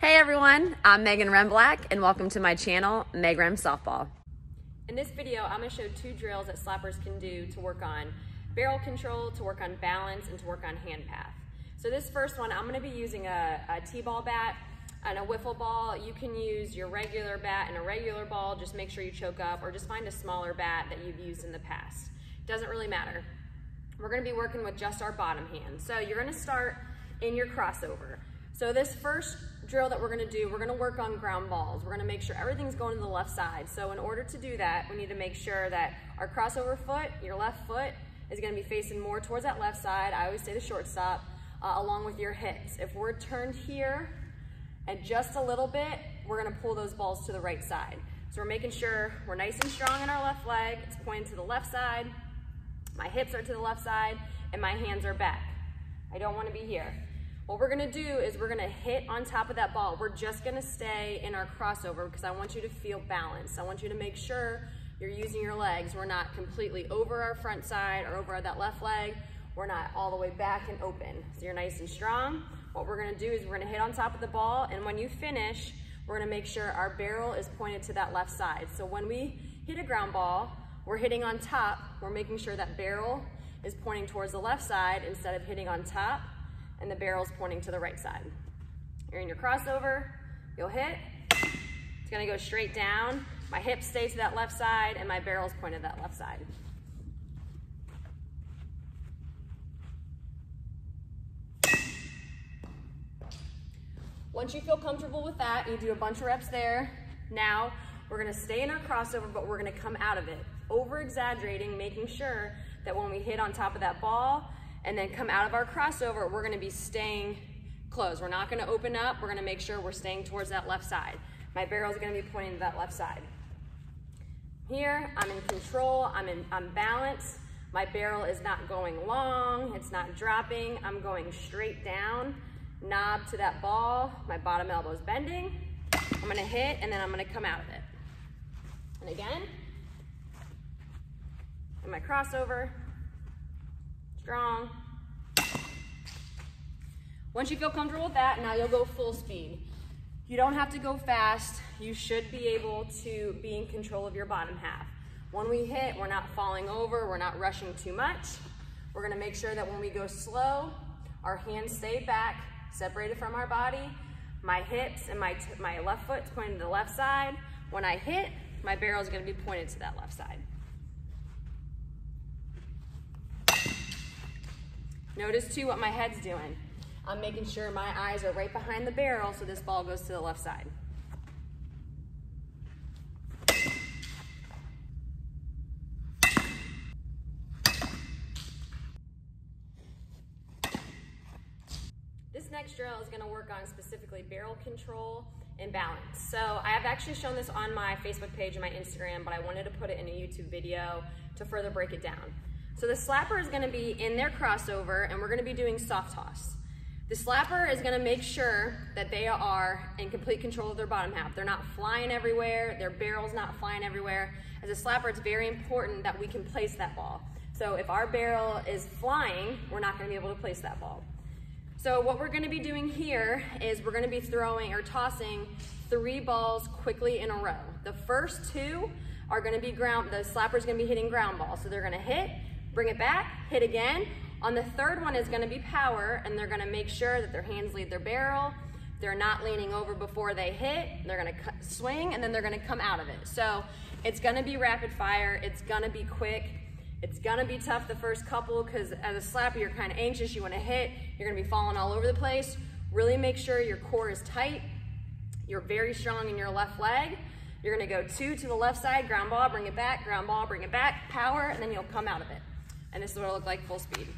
Hey everyone, I'm Megan Remblack and welcome to my channel, Meg Rem Softball. In this video, I'm going to show two drills that slappers can do to work on barrel control, to work on balance, and to work on hand path. So this first one, I'm going to be using a T-ball bat and a wiffle ball. You can use your regular bat and a regular ball, just make sure you choke up, or just find a smaller bat that you've used in the past. Doesn't really matter. We're going to be working with just our bottom hand. So you're going to start in your crossover. So this first drill that we're going to do, we're going to work on ground balls. We're going to make sure everything's going to the left side. So in order to do that, we need to make sure that our crossover foot, your left foot, is going to be facing more towards that left side. I always say the shortstop, along with your hips. If we're turned here and just a little bit, we're going to pull those balls to the right side. So we're making sure we're nice and strong in our left leg. It's pointing to the left side. My hips are to the left side and my hands are back. I don't want to be here. What we're gonna do is we're gonna hit on top of that ball. We're just gonna stay in our crossover because I want you to feel balanced. I want you to make sure you're using your legs. We're not completely over our front side or over that left leg. We're not all the way back and open. So you're nice and strong. What we're gonna do is we're gonna hit on top of the ball, and when you finish, we're gonna make sure our barrel is pointed to that left side. So when we hit a ground ball, we're hitting on top. We're making sure that barrel is pointing towards the left side instead of hitting on top and the barrel's pointing to the right side. You're in your crossover, you'll hit, it's gonna go straight down, my hips stay to that left side, and my barrel's pointed to that left side. Once you feel comfortable with that, you do a bunch of reps there. Now, we're gonna stay in our crossover, but we're gonna come out of it, over-exaggerating, making sure that when we hit on top of that ball, and then come out of our crossover, we're gonna be staying closed. We're not gonna open up. We're gonna make sure we're staying towards that left side. My barrel's gonna be pointing to that left side. Here, I'm in control, I'm balanced. My barrel is not going long, it's not dropping. I'm going straight down, knob to that ball. My bottom elbow's bending. I'm gonna hit, and then I'm gonna come out of it. And again, in my crossover, strong. Once you feel comfortable with that, now you'll go full speed. You don't have to go fast. You should be able to be in control of your bottom half. When we hit, we're not falling over, we're not rushing too much. We're gonna make sure that when we go slow, our hands stay back, separated from our body. My hips and my left foot's pointing to the left side. When I hit, my barrel is gonna be pointed to that left side. Notice too what my head's doing. I'm making sure my eyes are right behind the barrel so this ball goes to the left side. This next drill is going to work on specifically barrel control and balance. So I have actually shown this on my Facebook page and my Instagram, but I wanted to put it in a YouTube video to further break it down. So the slapper is gonna be in their crossover, and we're gonna be doing soft toss. The slapper is gonna make sure that they are in complete control of their bottom half. They're not flying everywhere, their barrel's not flying everywhere. As a slapper, it's very important that we can place that ball. So if our barrel is flying, we're not gonna be able to place that ball. So what we're gonna be doing here is we're gonna be throwing or tossing 3 balls quickly in a row. The first 2 are gonna be the slapper's gonna be hitting ground balls. So they're gonna hit, bring it back, hit again. On the third one is gonna be power, and they're gonna make sure that their hands lead their barrel. They're not leaning over before they hit. They're gonna swing, and then they're gonna come out of it. So it's gonna be rapid fire. It's gonna be quick. It's gonna be tough the first couple because as a slapper, you're kind of anxious. You wanna hit. You're gonna be falling all over the place. Really make sure your core is tight. You're very strong in your left leg. You're gonna go 2 to the left side, ground ball, bring it back, ground ball, bring it back, power, and then you'll come out of it. And this is what it'll look like full speed.